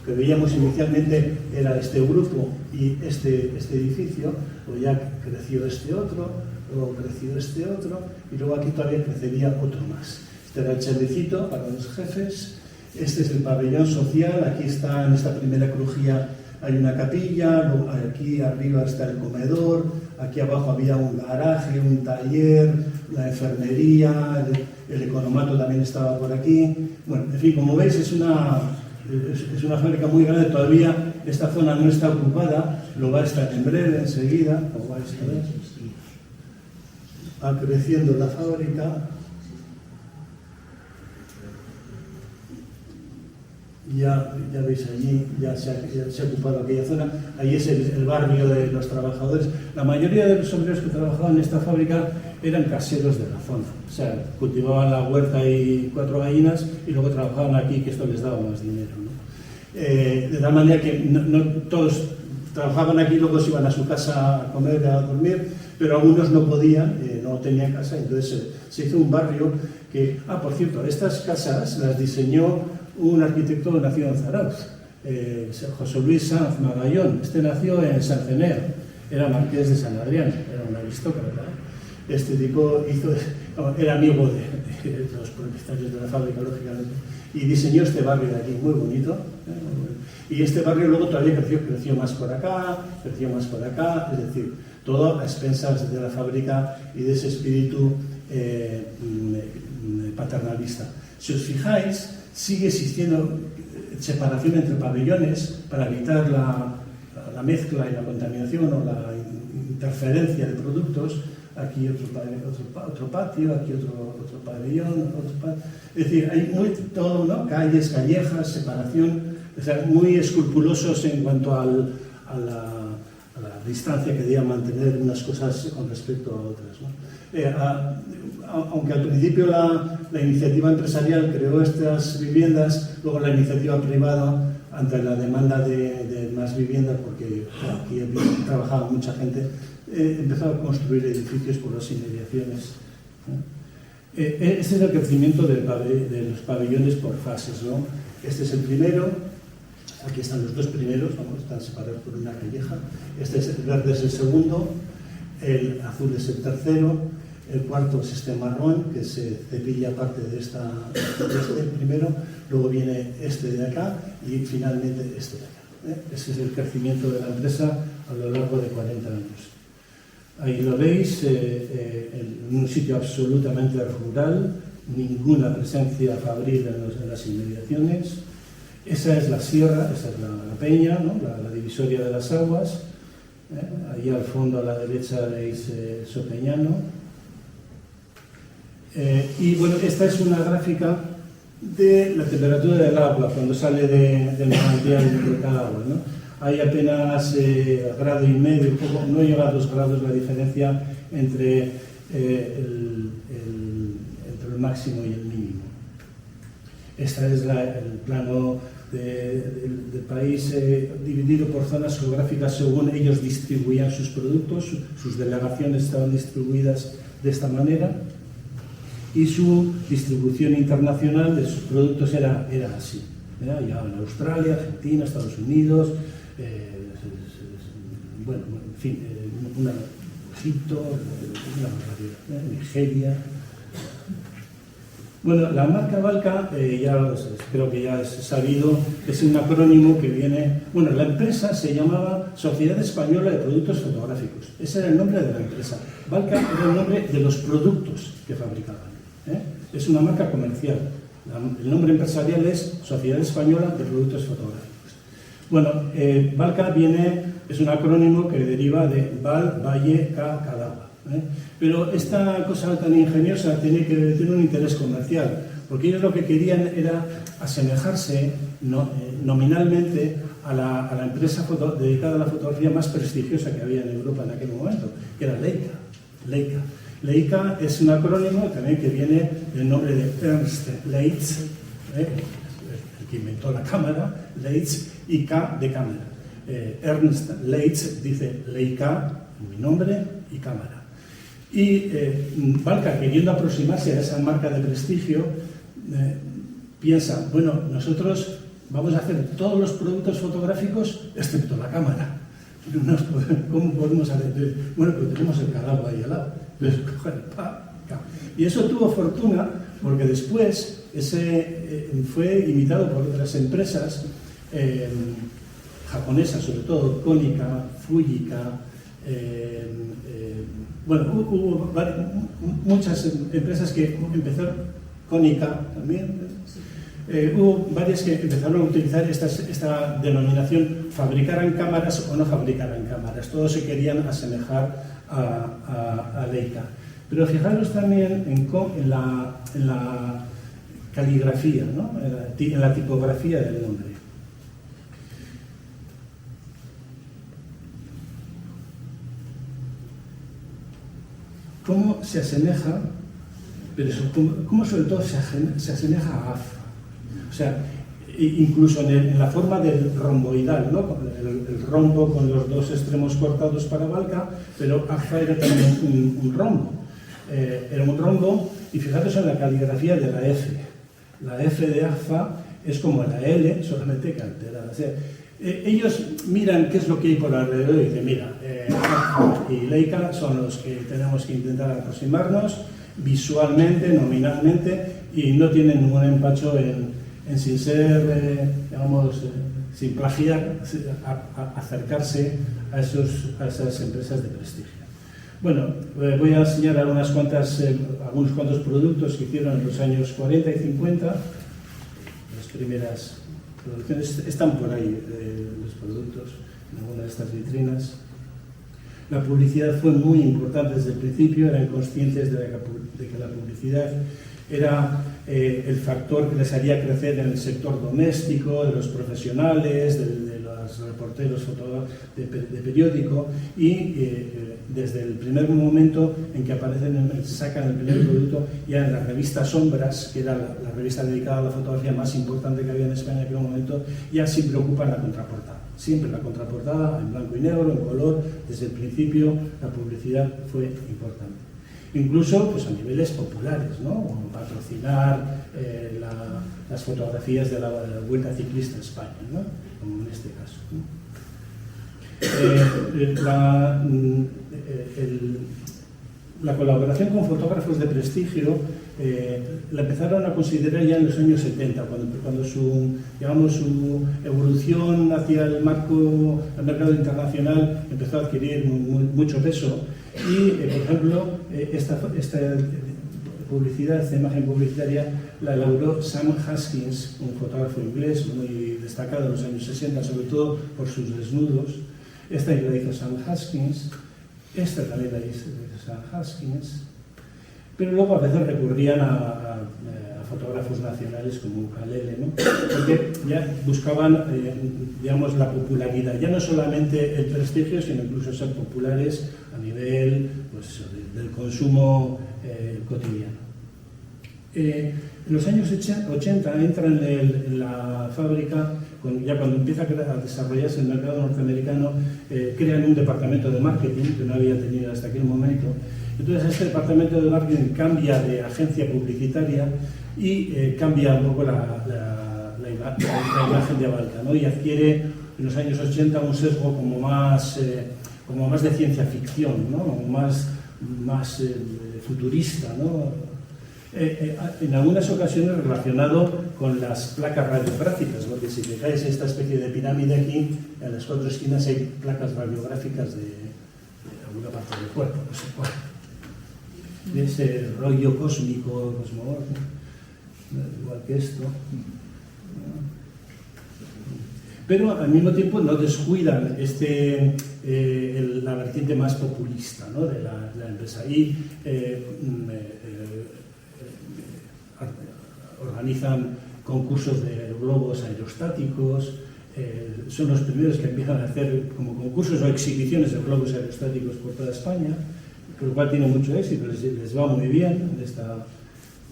Lo que veíamos inicialmente era este grupo y este edificio, luego ya creció este otro, luego creció este otro, y luego aquí todavía crecería otro más. Este era el chalecito para los jefes. Este es el pabellón social. Aquí está, en esta primera crujía hay una capilla, aquí arriba está el comedor, aquí abajo había un garaje, un taller, la enfermería, el economato también estaba por aquí. Bueno, en fin, como veis es una fábrica muy grande. Todavía esta zona no está ocupada, lo va a estar en breve, enseguida, como vais a ver. Va creciendo la fábrica. Ya veis allí, ya se ha ocupado aquella zona. Ahí es el barrio de los trabajadores. La mayoría de los obreros que trabajaban en esta fábrica eran caseros de la zona. O sea, cultivaban la huerta y 4 gallinas y luego trabajaban aquí, que esto les daba más dinero, ¿no? De tal manera que no todos trabajaban aquí y luego se iban a su casa a comer, a dormir, pero algunos no podían, no tenían casa, entonces se hizo un barrio que... por cierto, estas casas las diseñó un arquitecto nacido en Zarauz, José Luis Sanz Magallón. Este nació en Sancener, era marqués de San Adrián, era un aristócrata. Este tipo era amigo de los propietarios de la fábrica, lógicamente, y diseñó este barrio de aquí, muy bonito. Y este barrio luego todavía creció más por acá, creció más por acá, es decir, todo a expensas de la fábrica y de ese espíritu paternalista. Si os fijáis, sigue existiendo separación entre pabellones para evitar la mezcla y la contaminación o la interferencia de productos. Aquí otro patio, aquí otro pabellón, otro patio. Es decir, hay todo, ¿no? Calles, callejas, separación, o sea, muy escrupulosos en cuanto a la distancia que debían mantener unas cosas con respecto a otras, ¿no? Aunque al principio la iniciativa empresarial creó estas viviendas, luego la iniciativa privada, ante la demanda de más viviendas, porque aquí trabajaba mucha gente, empezó a construir edificios por las inmediaciones. Este es el crecimiento de los pabellones por fases, ¿no? Este es el primero, aquí están los 2 primeros, están separados por una calleja. El verde es el segundo, el azul es el tercero, el cuarto es este marrón, que se cepilla parte de este primero, luego viene este de acá y finalmente este de acá. Ese es el crecimiento de la empresa a lo largo de 40 años. Ahí lo veis, en un sitio absolutamente rural, ninguna presencia fabril en las inmediaciones. Esa es la sierra, esa es la peña, ¿no? la divisoria de las aguas. Ahí al fondo a la derecha veis Sopeñano. Y bueno, esta es una gráfica de la temperatura del agua cuando sale del manantial de cada agua, ¿no? hay apenas grado y medio, no llega a 2 grados la diferencia entre el máximo y el mínimo. Este es el plano del país dividido por zonas geográficas según ellos distribuían sus productos, sus delegaciones estaban distribuidas de esta manera y su distribución internacional de sus productos era así. Llegaban a Australia, Argentina, Estados Unidos, bueno, en fin, Egipto, Nigeria. Bueno, la marca Balka, creo que ya es sabido, es un acrónimo que viene... Bueno, la empresa se llamaba Sociedad Española de Productos Fotográficos. Ese era el nombre de la empresa. Balka era el nombre de los productos que fabricaban. Es una marca comercial. El nombre empresarial es Sociedad Española de Productos Fotográficos. Bueno, Balka es un acrónimo que deriva de Val, Valle, Cadagua. Pero esta cosa tan ingeniosa tiene un interés comercial, porque ellos lo que querían era asemejarse nominalmente a la empresa dedicada a la fotografía más prestigiosa que había en Europa en aquel momento, que era Leica. Leica es un acrónimo también que viene del nombre de Ernst Leitz, el que inventó la cámara, Leitz, y K de cámara. Ernst Leitz dice Leica, mi nombre, y cámara. Y Balka, queriendo aproximarse a esa marca de prestigio, piensa, bueno, nosotros vamos a hacer todos los productos fotográficos excepto la cámara. ¿Cómo podemos hacer? Bueno, pues tenemos el Cadagua ahí al lado. Entonces, y eso tuvo fortuna porque después fue imitado por otras empresas japonesas, sobre todo Konica, Fujica. Bueno, hubo muchas empresas que empezaron, Konica también, hubo varias que empezaron a utilizar esta denominación, fabricaran cámaras o no fabricaran cámaras, todos se querían asemejar a Leica. Pero fijaros también en la caligrafía, ¿no? en la tipografía del nombre. Cómo se asemeja, pero cómo sobre todo se asemeja a AFA. O sea, incluso en la forma del romboidal, ¿no? El rombo con los dos extremos cortados para Balka, pero AFA era también un rombo. Era un rombo, y fijaros en la caligrafía de la F. La F de AFA es como la L, solamente que alterada. O sea, ellos miran qué es lo que hay por alrededor y dicen, mira, AFA y Leica son los que tenemos que intentar aproximarnos visualmente, nominalmente, y no tienen ningún empacho en sin ser, sin plagiar, acercarse a esas empresas de prestigio. Bueno, voy a enseñar algunos cuantos productos que hicieron en los años 40 y 50, las primeras producciones, están por ahí los productos en alguna de estas vitrinas. La publicidad fue muy importante desde el principio, eran conscientes de que la publicidad era el factor que les haría crecer en el sector doméstico, de los profesionales, de los reporteros de periódico, y desde el primer momento en que sacan el primer producto, ya en la revista Sombras, que era la revista dedicada a la fotografía más importante que había en España en aquel momento, ya siempre ocupan la contraportada. Siempre la contraportada, en blanco y negro, en color. Desde el principio la publicidad fue importante. Incluso pues, a niveles populares, ¿no? Como patrocinar las fotografías de la Vuelta Ciclista a España, ¿no? Como en este caso, ¿no? La colaboración con fotógrafos de prestigio la empezaron a considerar ya en los años 70, cuando su evolución hacia el mercado internacional empezó a adquirir mucho peso. Y, por ejemplo, esta imagen publicitaria la elaboró Sam Haskins, un fotógrafo inglés muy destacado en los años 60, sobre todo por sus desnudos. Esta la hizo Sam Haskins, esta también la hizo Sam Haskins, pero luego a veces recurrían a fotógrafos nacionales como Ucalele, ¿no? Porque ya buscaban, digamos, la popularidad, ya no solamente el prestigio, sino incluso ser populares a nivel, pues, del consumo cotidiano. En los años 80 entran en la fábrica, ya cuando empieza a desarrollarse el mercado norteamericano, crean un departamento de marketing que no había tenido hasta aquel momento. Entonces este departamento de marketing cambia de agencia publicitaria y cambia un poco la imagen de Balka, ¿no? Y adquiere en los años 80 un sesgo como más de ciencia ficción, ¿no? Más futurista, ¿no? En algunas ocasiones relacionado con las placas radiográficas, porque si fijáis esta especie de pirámide aquí, en las 4 esquinas hay placas radiográficas de alguna parte del cuerpo, no sé cuál. De ese rollo cósmico, cosmológico, igual que esto. Pero al mismo tiempo no descuidan la vertiente más populista, ¿no? de la empresa. Y organizan concursos de globos aerostáticos, son los primeros que empiezan a hacer como concursos o exhibiciones de globos aerostáticos por toda España, con lo cual tiene mucho éxito, les va muy bien,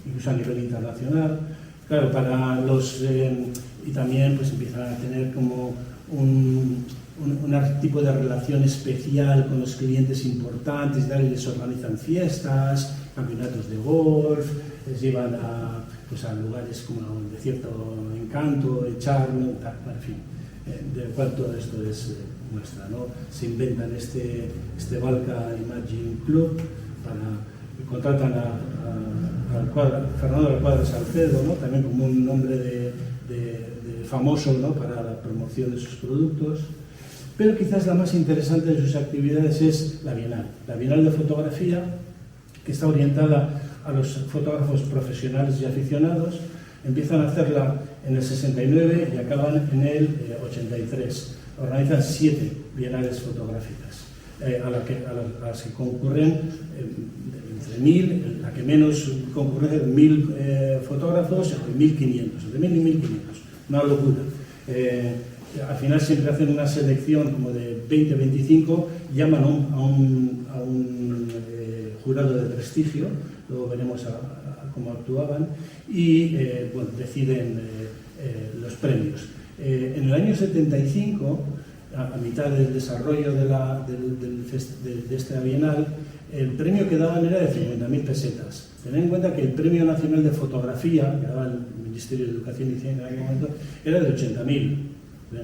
incluso a nivel internacional. Claro, y también pues empiezan a tener como un tipo de relación especial con los clientes importantes, y les organizan fiestas, campeonatos de golf, les llevan a lugares como de cierto encanto, de charme, en fin, de cual todo esto es muestra, ¿no? Se inventan este Balka Imaging Club, contratan a Fernando de la Cuadra Salcedo, ¿no? También como un nombre de famoso, ¿no? Para la promoción de sus productos. Pero quizás la más interesante de sus actividades es la Bienal de Fotografía, que está orientada a los fotógrafos profesionales y aficionados. Empiezan a hacerla en el 69 y acaban en el 83. Organizan 7 bienales fotográficas, a las que concurren entre 1000, la que menos concurre 1000 fotógrafos, entre 1500, entre 1000 y 1500, una locura. Al final siempre hacen una selección como de 20-25, llaman a un jurado de prestigio, luego veremos cómo actuaban, y deciden los premios. En el año 75, a mitad del desarrollo de esta bienal, el premio que daban era de 50.000 pesetas. Tened en cuenta que el Premio Nacional de Fotografía, que daba el Ministerio de Educación y Ciencia en aquel momento, era de 80.000.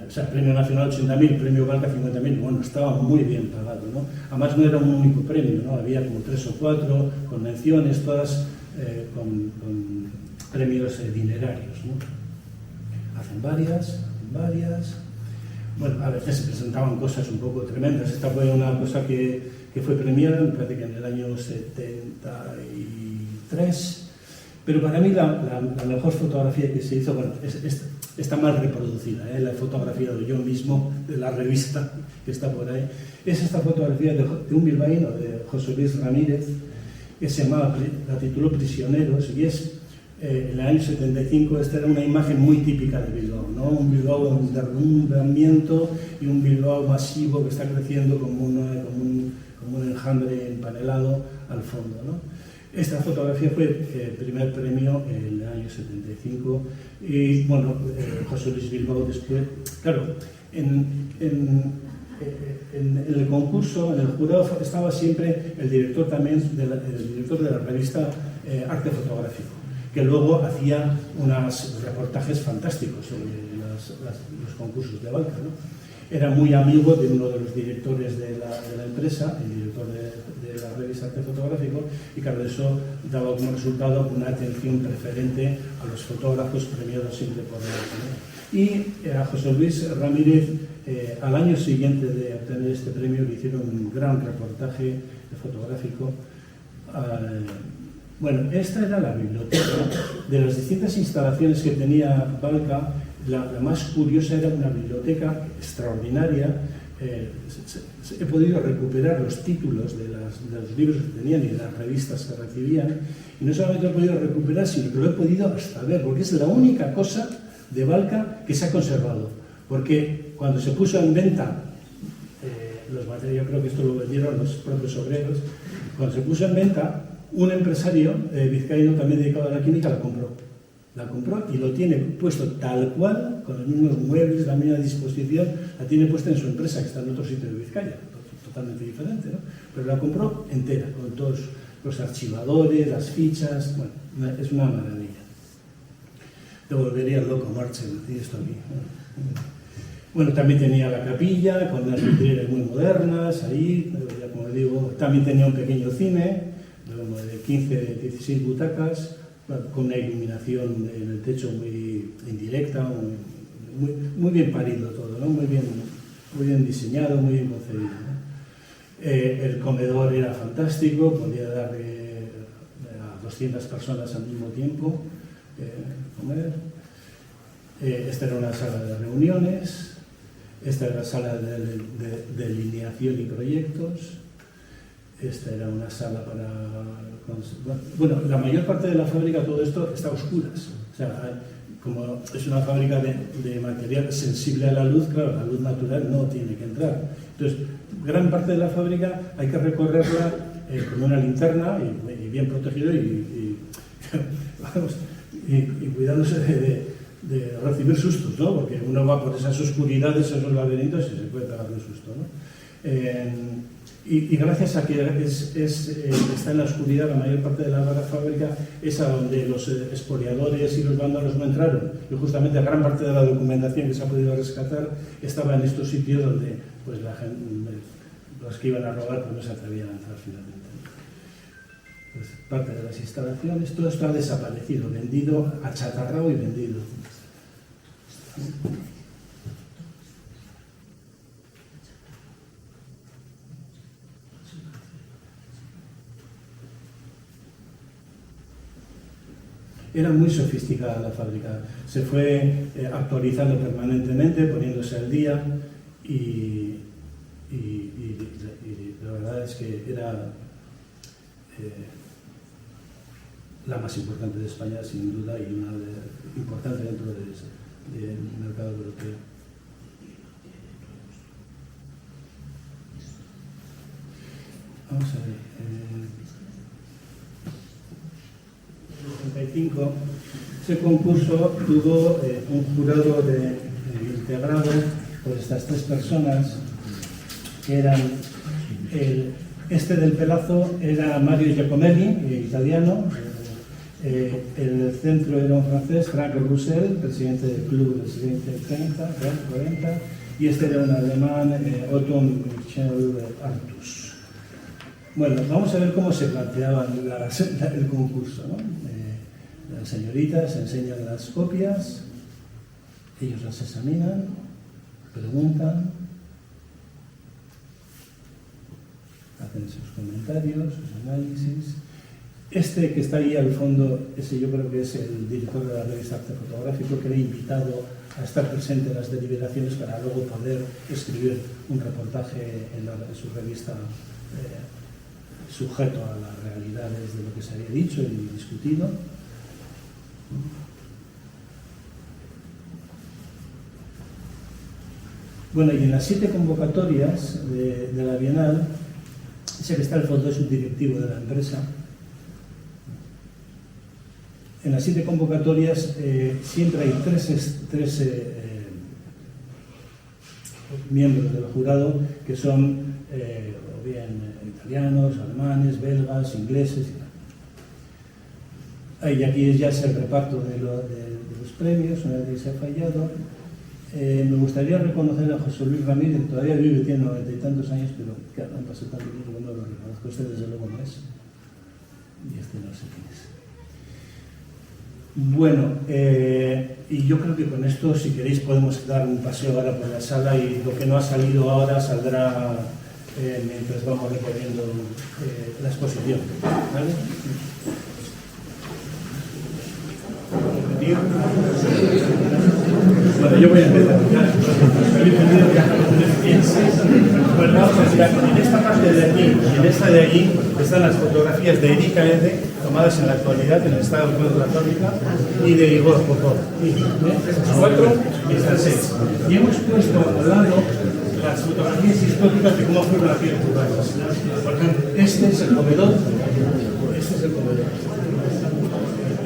O sea, Premio Nacional 80.000, Premio Balka 50.000, bueno, estaba muy bien pagado, ¿no? Además no era un único premio, ¿no? Había como 3 o 4 convenciones, todas con premios dinerarios, ¿no? Hacen varias. Bueno, a veces se presentaban cosas un poco tremendas. Esta fue una cosa que fue premiada, me parece que en el año 73. Pero para mí la mejor fotografía que se hizo, bueno, está mal reproducida, la he fotografiado yo mismo de la revista que está por ahí. Es esta fotografía de un bilbaíno, de José Luis Ramírez, que se llamaba, la tituló Prisioneros, y es en el año 75. Esta era una imagen muy típica de Bilbao, ¿no? Un Bilbao en derrumbamiento y un Bilbao masivo que está creciendo como un enjambre empanelado al fondo, ¿no? Esta fotografía fue el primer premio en el año 75 y, bueno, José Luis Bilbao después, claro, en el concurso, en el jurado estaba siempre el director también, el director de la revista Arte Fotográfico, que luego hacía unos reportajes fantásticos sobre los concursos de Balka, ¿no? Era muy amigo de uno de los directores de la empresa, el director de la revista Arte Fotográfico, y claro, eso daba como resultado una atención preferente a los fotógrafos premiados siempre por Balka, ¿no? Y a José Luis Ramírez, al año siguiente de obtener este premio, le hicieron un gran reportaje fotográfico. Bueno, esta era la biblioteca. De las distintas instalaciones que tenía Balka, la más curiosa era una biblioteca extraordinaria he podido recuperar los títulos de los libros que tenían y de las revistas que recibían, y no solamente lo he podido recuperar, sino que lo he podido hasta ver, porque es la única cosa de Valca que se ha conservado, porque cuando se puso en venta los materiales, yo creo que esto lo vendieron los propios obreros, cuando se puso en venta, un empresario vizcaíno también dedicado a la química la compró y lo tiene puesto tal cual, con los mismos muebles, la misma disposición, la tiene puesta en su empresa, que está en otro sitio de Vizcaya, totalmente diferente, ¿no? Pero la compró entera, con todos los archivadores, las fichas, bueno, es una maravilla. Te volvería loco, Marcel, y esto aquí. Bueno, también tenía la capilla, con unas vidrieras muy modernas, ahí, ya como digo, también tenía un pequeño cine, de 15, 16 butacas, con una iluminación en el techo muy indirecta, muy bien parido todo, ¿no? Muy bien diseñado, muy bien concebido, ¿no? El comedor era fantástico, podía darle a 200 personas al mismo tiempo comer. Esta era una sala de reuniones, esta era la sala de delineación y proyectos. Esta era una sala para... Bueno, la mayor parte de la fábrica, todo esto está a oscuras. O sea, como es una fábrica de material sensible a la luz, claro, la luz natural no tiene que entrar. Entonces, gran parte de la fábrica hay que recorrerla con una linterna y bien protegido y cuidándose de recibir sustos, ¿no? Porque uno va por esas oscuridades, esos laberintos y se puede pegar un susto, ¿no? Y gracias a que está en la oscuridad la mayor parte de la fábrica, es a donde los expoliadores y los vándalos no entraron. Y justamente gran parte de la documentación que se ha podido rescatar estaba en estos sitios donde pues, la gente, los que iban a robar pues, no se atrevían a entrar finalmente. Pues, parte de las instalaciones, todo esto ha desaparecido, vendido, achatarrado y vendido. Era muy sofisticada la fábrica, se fue actualizando permanentemente, poniéndose al día y la verdad es que era la más importante de España sin duda y una importante dentro del mercado europeo. Vamos a ver. 65, ese concurso tuvo un jurado integrado por estas tres personas que eran este del pelazo era Mario Giacomelli, italiano, el centro era un francés, Frank Roussel, presidente del club del siglo 40, y este era un alemán, Otto Michel Artus. Bueno, vamos a ver cómo se planteaba el concurso, ¿no? Las señoritas enseñan las copias, ellos las examinan, preguntan, hacen sus comentarios, sus análisis. Este que está ahí al fondo, ese yo creo que es el director de la revista Arte Fotográfico, que le he invitado a estar presente en las deliberaciones para luego poder escribir un reportaje en su revista sujeto a las realidades de lo que se había dicho y discutido. Bueno, y en las 7 convocatorias de la Bienal, ese que está al fondo es un directivo de la empresa. En las 7 convocatorias siempre hay tres miembros del jurado que son o bien italianos, alemanes, belgas, ingleses y tal. Y aquí ya es el reparto de los premios, una vez que se ha fallado. Me gustaría reconocer a José Luis Ramírez, que todavía vive, tiene 90 y tantos años, pero que han pasado tanto tiempo que no lo reconozco. Este desde luego no es. Y este no sé quién es. Bueno, y yo creo que con esto, si queréis, podemos dar un paseo ahora por la sala y lo que no ha salido ahora saldrá mientras vamos recorriendo la exposición, ¿vale? Bueno, yo voy a empezar. Bueno, vamos a decir, en esta parte de aquí y en esta de allí están las fotografías de Erika R. tomadas en la actualidad en el estado de la fábrica y de Igor Popov. Estas 4 y estas 6. Y hemos puesto al lado las fotografías históricas de cómo fueron aquí en Cuba. Por ejemplo, este es el comedor. Este es el comedor.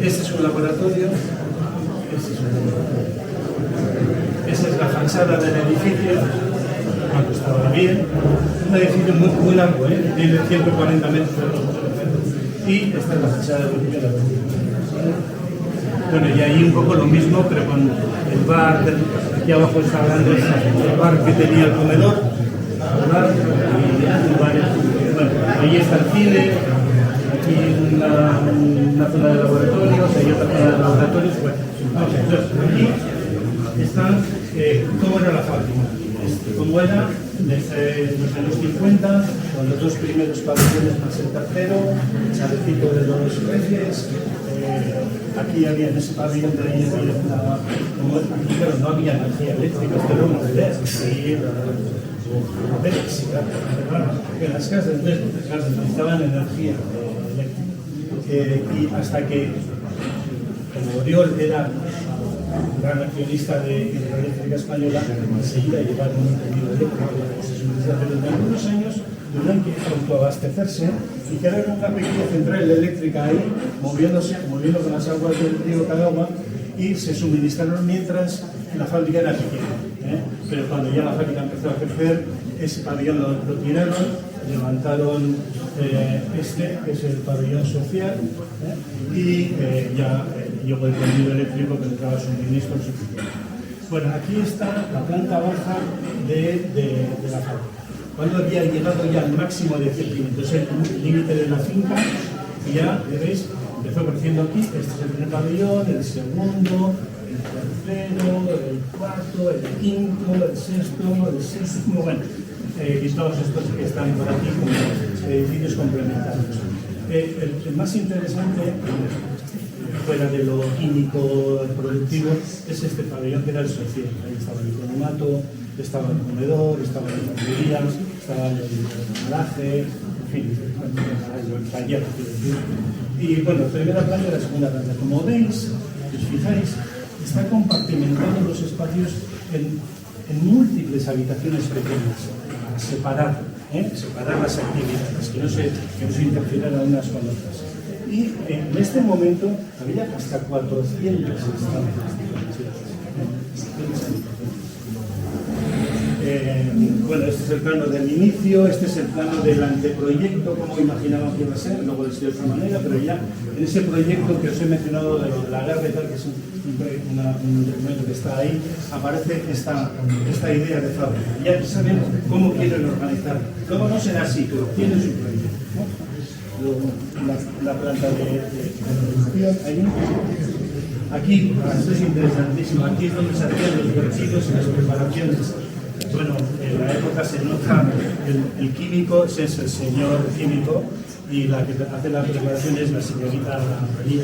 Este es un laboratorio. Este es un laboratorio. Esta es la fachada del edificio, cuando estaba bien. Un edificio muy largo, tiene 140 metros. Y esta es la fachada del edificio. Bueno, y ahí un poco lo mismo, pero con el bar. Aquí abajo está hablando el bar que tenía el comedor. Bueno, ahí está el cine. Aquí una zona de laboratorios, hay otra zona de laboratorios. Bueno, entonces, aquí están cómo era la fábrica, cómo era desde los años 50, con los 2 primeros pabellones más el tercero, el chalecito de los reyes. Aquí había en ese pabellón de ahí, aquí, pero no había energía eléctrica, pero no había eléctrica. En las casas necesitaban energía eléctrica. Y hasta que, como Oriol era gran accionista de Hidroeléctrica Española, enseguida llevaron un tendido eléctrico. Pero en algunos años tuvieron que autoabastecerse y crearon una pequeña central eléctrica ahí, moviendo con las aguas del río Cadagua, y se suministraron mientras la fábrica era pequeña. Pero cuando ya la fábrica empezó a crecer, ese pabellón lo tiraron, levantaron este, que es el pabellón social, y ya llegó el tendido eléctrico que entraba suministro suficiente. Bueno, aquí está la planta baja de la fábrica. Cuando había llegado ya al máximo de crecimiento, el límite de la finca, y ya, ¿veis? Empezó creciendo aquí. Este es el primer pabellón, el segundo, el tercero, el cuarto, el quinto, el sexto, el séptimo, bueno, y todos estos que están por aquí como edificios complementarios. El más interesante, fuera de lo químico productivo, es este pabellón que era el social. Ahí estaba el economato, estaba el comedor, estaba la enfermería, estaba el garaje, en fin, el taller. Y bueno, primera planta y la segunda planta. Como veis, si os fijáis, está compartimentando los espacios en múltiples habitaciones pequeñas, para separar las actividades, que no se interfieran unas con otras. Y en este momento había hasta 400 estancias. Bueno, este es el plano del inicio, este es el plano del anteproyecto, como imaginaban que iba a ser, luego les de otra manera, pero ya en ese proyecto que os he mencionado de la guerra y tal, que es un documento que está ahí, aparece esta idea de fábrica. Ya saben cómo quieren organizar. Luego no será así, pero tienen su proyecto, ¿no? La planta de producción ahí. Aquí, esto es interesantísimo, aquí es donde se hacían los vertidos y las preparaciones. Bueno, en la época se nota el químico, ese es el señor químico, y la que hace la preparación es la señorita María.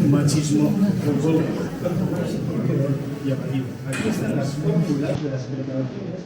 Un machismo y aparido. Aquí están las fórmulas de las preparaciones.